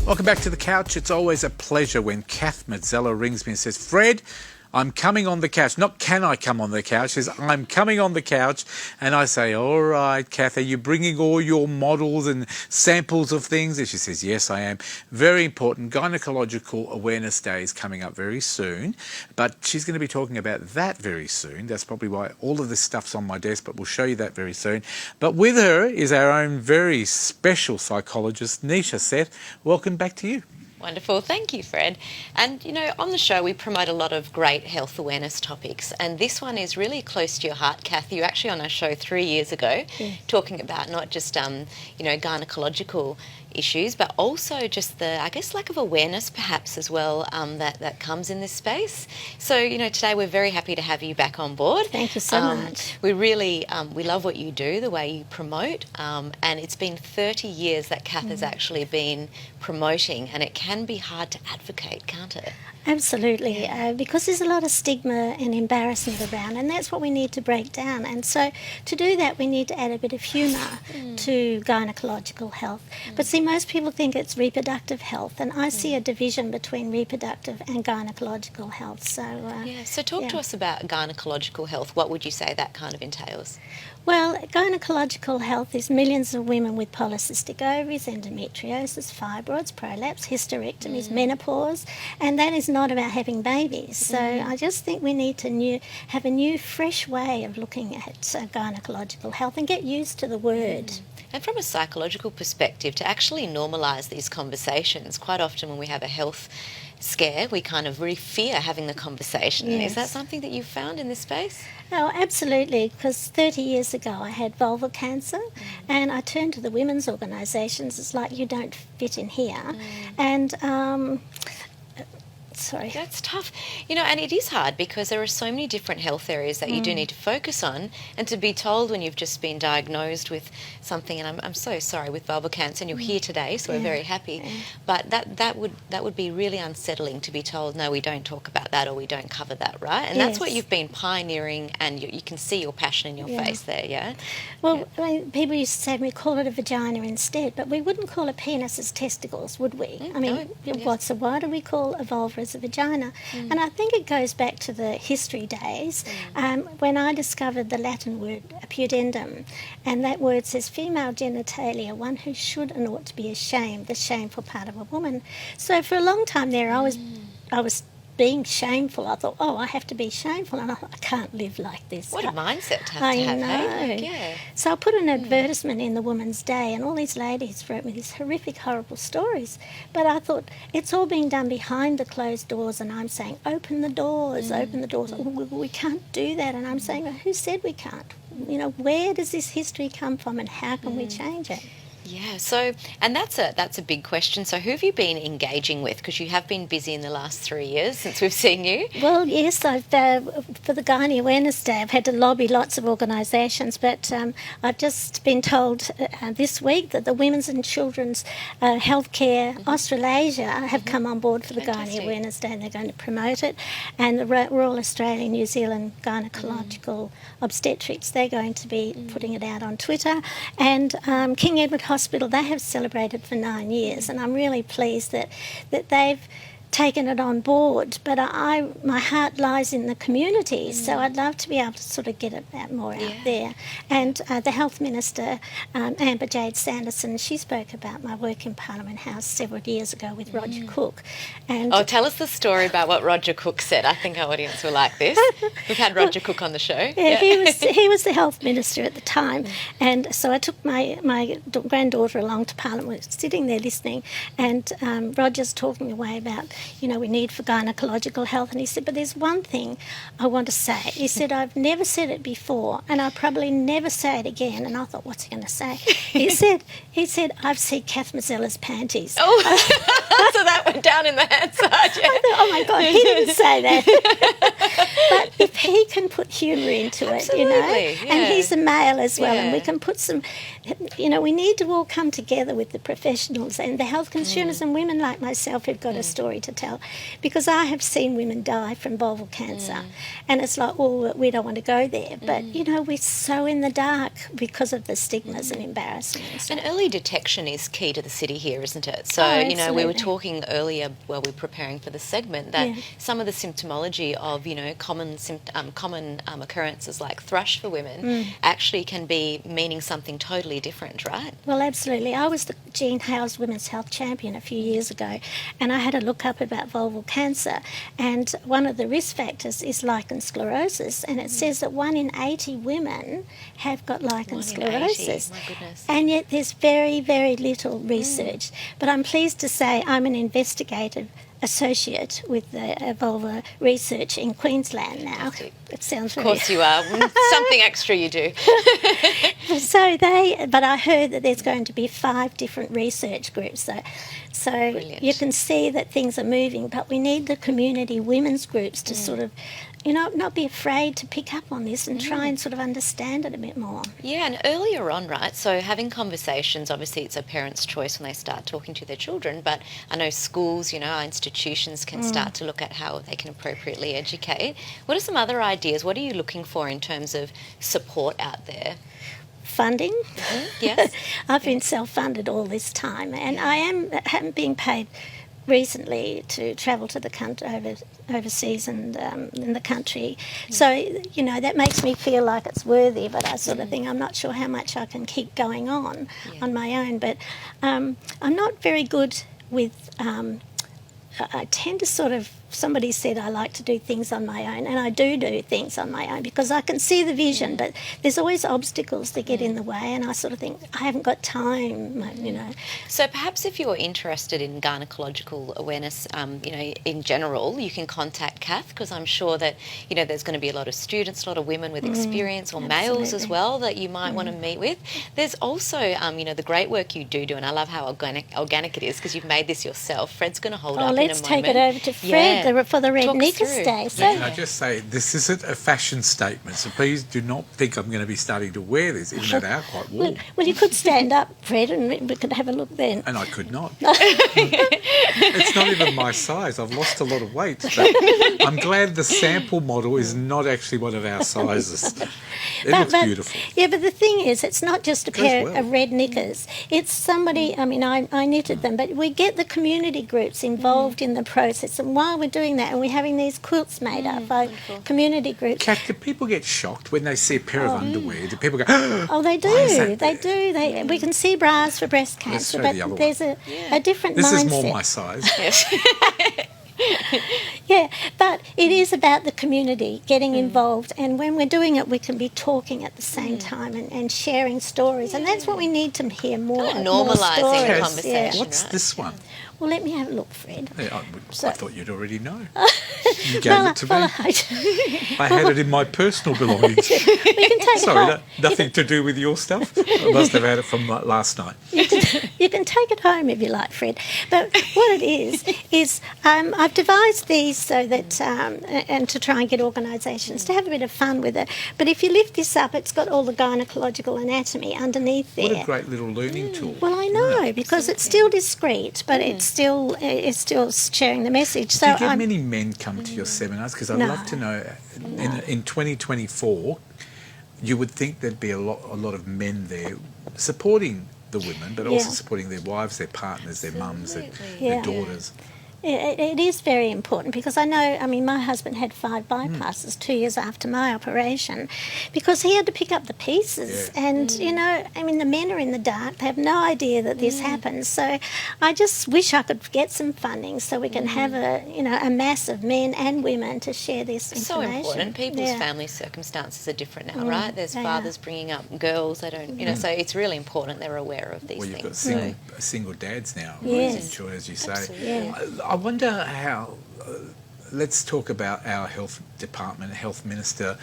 Welcome back to the couch. It's always a pleasure when Kath Mazzella rings me and says, Fred, I'm coming on the couch. Not can I come on the couch. She says, I'm coming on the couch. And I say, all right, Kath, are you bringing all your models and samples of things? And she says, yes, I am. Very important. Gynaecological Awareness Day is coming up very soon. But she's going to be talking about that very soon. That's probably why all of this stuff's on my desk, but we'll show you that very soon. But with her is our own very special psychologist, Nisha. Seth, welcome back to you. Wonderful. Thank you, Fred. And, you know, on the show we promote a lot of great health awareness topics, and this one is really close to your heart, Kath. You were actually on our show 3 years ago talking about not just, you know, gynaecological issues, but also just the, I guess, lack of awareness perhaps as well that comes in this space. So, you know, today we're very happy to have you back on board. Thank you so much. We really, we love what you do, the way you promote, and it's been 30 years that Kath has actually been promoting, and it can be hard to advocate, can't it? Absolutely, because there's a lot of stigma and embarrassment around, and that's what we need to break down. And so to do that, we need to add a bit of humour to gynaecological health. But see, most people think it's reproductive health, and I see a division between reproductive and gynaecological health. So, talk to us about gynaecological health. What would you say that kind of entails? Well, gynaecological health is millions of women with polycystic ovaries, endometriosis, fibroids, prolapse, hysterectomies, menopause, and that is not about having babies. So I just think we need to have a new, fresh way of looking at gynaecological health and get used to the word. And from a psychological perspective, to actually normalise these conversations, quite often when we have a health scare, we kind of really fear having the conversation. Yes. Is that something that you've found in this space? Oh, absolutely, because 30 years ago I had vulval cancer and I turned to the women's organisations. It's like, you don't fit in here. And sorry. That's tough. You know, and it is hard because there are so many different health areas that you do need to focus on, and to be told when you've just been diagnosed with something, and I'm so sorry, with vulval cancer, and you're here today, so we're very happy, but that would be really unsettling to be told, no, we don't talk about that, or we don't cover that, right? And that's what you've been pioneering, and you can see your passion in your face there, yeah? Well, people used to say we call it a vagina instead, but we wouldn't call a penis as testicles, would we? I mean, so why do we call a vulva as a vagina? And I think it goes back to the history days when I discovered the Latin word pudendum, and that word says female genitalia, one who should and ought to be ashamed, the shameful part of a woman. So for a long time there I was being shameful. I thought, I have to be shameful, and I thought, I can't live like this. What a mindset to have I to have. know. Yeah. So I put an advertisement in the Women's Day, and all these ladies wrote me these horrific, horrible stories. But I thought, it's all being done behind the closed doors, and I'm saying, open the doors, open the doors. We can't do that. And I'm saying, well, who said we can't? You know, where does this history come from, and how can we change it? Yeah, so, and that's a big question. So who have you been engaging with? Because you have been busy in the last 3 years since we've seen you. Well, yes, I've for the Gynae Awareness Day, I've had to lobby lots of organisations, but I've just been told this week that the Women's and Children's Healthcare Australasia have come on board for the Gynae Awareness Day, and they're going to promote it. And the Royal Australian New Zealand Gynaecological Obstetrics, they're going to be putting it out on Twitter. And King Edward Hospital, they have celebrated for 9 years, and I'm really pleased that they've taken it on board. But my heart lies in the communities, so I'd love to be able to sort of get it more out there. And the Health Minister, Amber Jade Sanderson, she spoke about my work in Parliament House several years ago with Roger Cook. And tell us the story about what Roger Cook said. I think our audience will like this. We've had Roger Cook on the show. Yeah, he was the Health Minister at the time, and so I took my granddaughter along to Parliament. We were sitting there listening, and Roger's talking away about, you know, we need for gynaecological health, and he said, but there's one thing I want to say. He said, I've never said it before, and I'll probably never say it again. And I thought, what's he going to say? He said, I've seen Kath Mazzella's panties. Oh, so that went down in the Hansard. Yeah. I thought, oh my God, he didn't say that. But if he can put humour into it, you know, and he's a male as well, and we can put some, you know, we need to all come together with the professionals and the health consumers and women like myself who've got a story to tell, because I have seen women die from vulval cancer, and it's like, oh, we don't want to go there. But, you know, we're so in the dark because of the stigmas and embarrassment. And stuff. And early detection is key to the city here, isn't it? So, Oh, you know, we were absolutely. talking earlier while we were preparing for the segment that some of the symptomology of, you know, common occurrences like thrush for women actually can be meaning something totally different, right? Well, absolutely. I was the Jean Howes Women's Health Champion a few years ago, and I had a look up about vulval cancer, and one of the risk factors is lichen sclerosis, and it says that 1 in 80 women have got lichen 1 in sclerosis. 80, my goodness. And yet there's very, very little research. But I'm pleased to say I'm an investigative associate with the vulva research in Queensland now. Fantastic. It sounds Of very... course you are. Something extra you do. But I heard that there's going to be 5 different research groups. So Brilliant. you can see that things are moving, but we need the community women's groups to sort of, you know, not be afraid to pick up on this and try and sort of understand it a bit more. Yeah, and earlier on, right, so having conversations, obviously it's a parent's choice when they start talking to their children, but I know schools, you know, our institutions can start to look at how they can appropriately educate. What are some other ideas? What are you looking for in terms of support out there? Funding. Yes. I've been self-funded all this time, and I haven't been paid recently to travel to the country, overseas and in the country. So, you know, that makes me feel like it's worthy, but I sort of think I'm not sure how much I can keep going on my own. But I'm not very good with... I tend to sort of, somebody said I like to do things on my own, and I do things on my own because I can see the vision, but there's always obstacles that get in the way, and I sort of think I haven't got time, you know. So perhaps if you're interested in gynaecological awareness, you know, in general, you can contact Kath, because I'm sure that, you know, there's going to be a lot of students, a lot of women with experience, or males as well, that you might want to meet with. There's also, you know, the great work you do, and I love how organic it is because you've made this yourself. Fred's going to hold up in a moment. Let's take it over to Fred for the Red Talk us Knickers through. Day. So, Can I just say, this isn't a fashion statement, so please do not think I'm going to be starting to wear this, even though they are quite warm. well, you could stand up, Fred, and we could have a look then. And I could not. It's not even my size. I've lost a lot of weight. But I'm glad the sample model is not actually one of our sizes. It looks beautiful. Yeah, but the thing is, it's not just a Goes pair well. of red knickers. It's somebody, I mean, I knitted them, but we get the community groups involved in the process. And while we're doing that, and we're having these quilts made up by community groups. Kath, do people get shocked when they see a pair of underwear? Do people go, Oh, they do. Why is that They do. We can see bras for breast Let's cancer, try but the other there's a different this mindset. is more my size. Yeah, but it is about the community getting involved, and when we're doing it, we can be talking at the same time and sharing stories, and that's what we need to hear more. Kind of more normalising stories. the conversation. What's right? this one? Well, let me have a look, Fred. Yeah, I thought you'd already know. You gave Well, it to me. I I had it in my personal belongings. we can take Sorry, it home. nothing to do with your stuff. I must have had it from last night. You can take it home if you like, Fred. But what it is I've devised these so that, and to try and get organisations to have a bit of fun with it. But if you lift this up, it's got all the gynaecological anatomy underneath there. What a great little learning tool. Well, I know, because it's still discreet, but it's still sharing the message. Do So you get many men come to your seminars? Because I'd No. love to know, in 2024, you would think there'd be a lot of men there supporting the women, but also Yeah. supporting their wives, their partners, their mums, their Yeah. daughters. It is very important because I know, I mean, my husband had 5 bypasses 2 years after my operation because he had to pick up the pieces. Yeah. And, you know, I mean, the men are in the dark. They have no idea that this happens. So I just wish I could get some funding so we can have a mass of men and women to share this So information. important. People's Yeah. family circumstances are different now, right? There's they fathers bringing up girls. They don't, you know, so it's really important they're aware of these Well, you've got things. single dads now, Yes. as you say. Absolutely. I wonder how. Let's talk about our health department, health minister,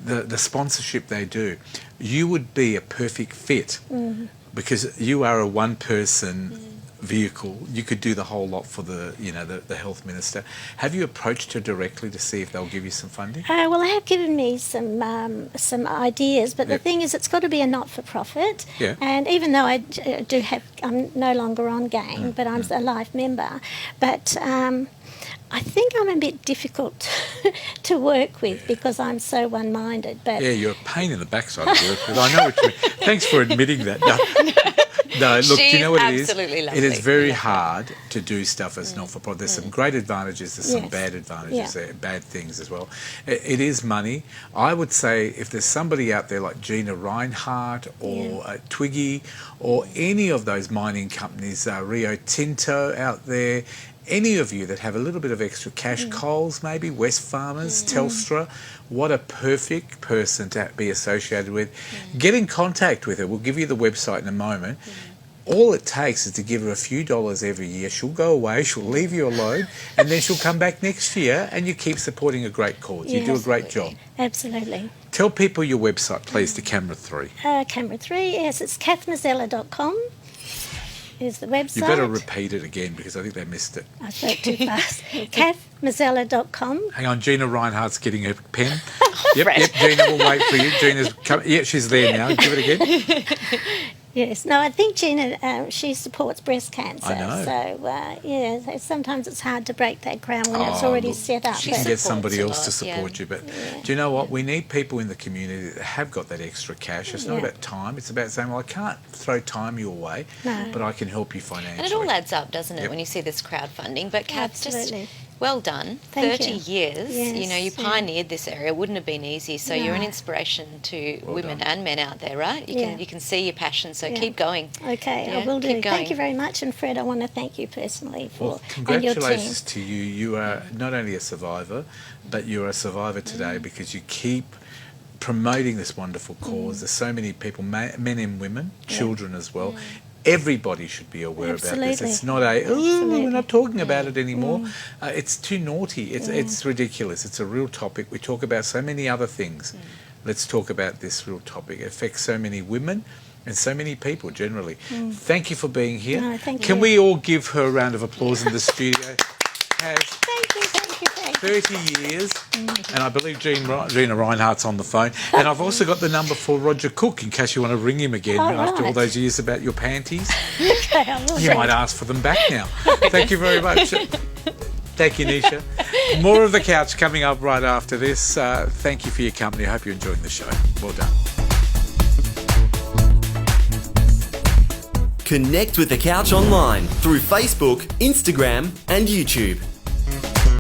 the sponsorship they do. You would be a perfect fit because you are a one-person vehicle. You could do the whole lot for the health minister. Have you approached her directly to see if they'll give you some funding? Well, they have given me some ideas, but the thing is, it's got to be a not-for-profit. Yeah. And even though I'm no longer on GAIN, but I'm a life member. But I think I'm a bit difficult to work with because I'm so one-minded. But yeah, you're a pain in the backside to work with. I know what you mean. Thanks for admitting that. No, look, do you know what it is? Absolutely lovely. It is very hard to do stuff as not-for-profit. There's some great advantages, there's some bad advantages there, bad things as well. It is money. I would say if there's somebody out there like Gina Reinhardt or Twiggy or any of those mining companies, Rio Tinto out there, any of you that have a little bit of extra cash, Coles maybe, West Farmers, Telstra, what a perfect person to be associated with. Get in contact with her. We'll give you the website in a moment. All it takes is to give her a few dollars every year. She'll go away, she'll leave you alone, and then she'll come back next year and you keep supporting a great cause. You do a great job. Absolutely. Tell people your website, please, to Camera 3. Camera 3, yes, it's kathmazzella.com is the website. You better repeat it again because I think they missed it. I spoke too fast. kathmazzella.com. Hang on, Gina Reinhardt's getting her pen. Yep, Gina, we'll wait for you. Gina's she's there now. Give it again. Yes, no, I think Gina, she supports breast cancer. I know. So, sometimes it's hard to break that ground when it's already set up. You can get somebody else to lot, support you. But do you know what? We need people in the community that have got that extra cash. It's not about time. It's about saying, well, I can't throw time your way, but I can help you financially. And it all adds up, doesn't it, when you see this crowdfunding? But Kath, just well done. Thank 30 you. years. Yes, You pioneered this area. It wouldn't have been easy. So you're an inspiration to women and men out there, right? You can see your passion. So keep going. Okay, I will do. Thank you very much. And Fred, I want to thank you personally for and your team. Congratulations to you. You are not only a survivor, but you're a survivor today because you keep promoting this wonderful cause. There's so many people, men and women, children as well. Everybody should be aware about this. It's not we're not talking about it anymore. It's too naughty. It's ridiculous. It's a real topic. We talk about so many other things. Let's talk about this real topic. It affects so many women and so many people generally. Thank you for being here. No, thank you. Can we all give her a round of applause in the studio? Thank you. 30 years, and I believe Gina Reinhardt's on the phone. And I've also got the number for Roger Cook in case you want to ring him again after all those years about your panties. Okay, I will. You might ask for them back now. Thank you very much. Thank you, Nisha. More of The Couch coming up right after this. Thank you for your company. I hope you're enjoying the show. Well done. Connect with The Couch online through Facebook, Instagram and YouTube.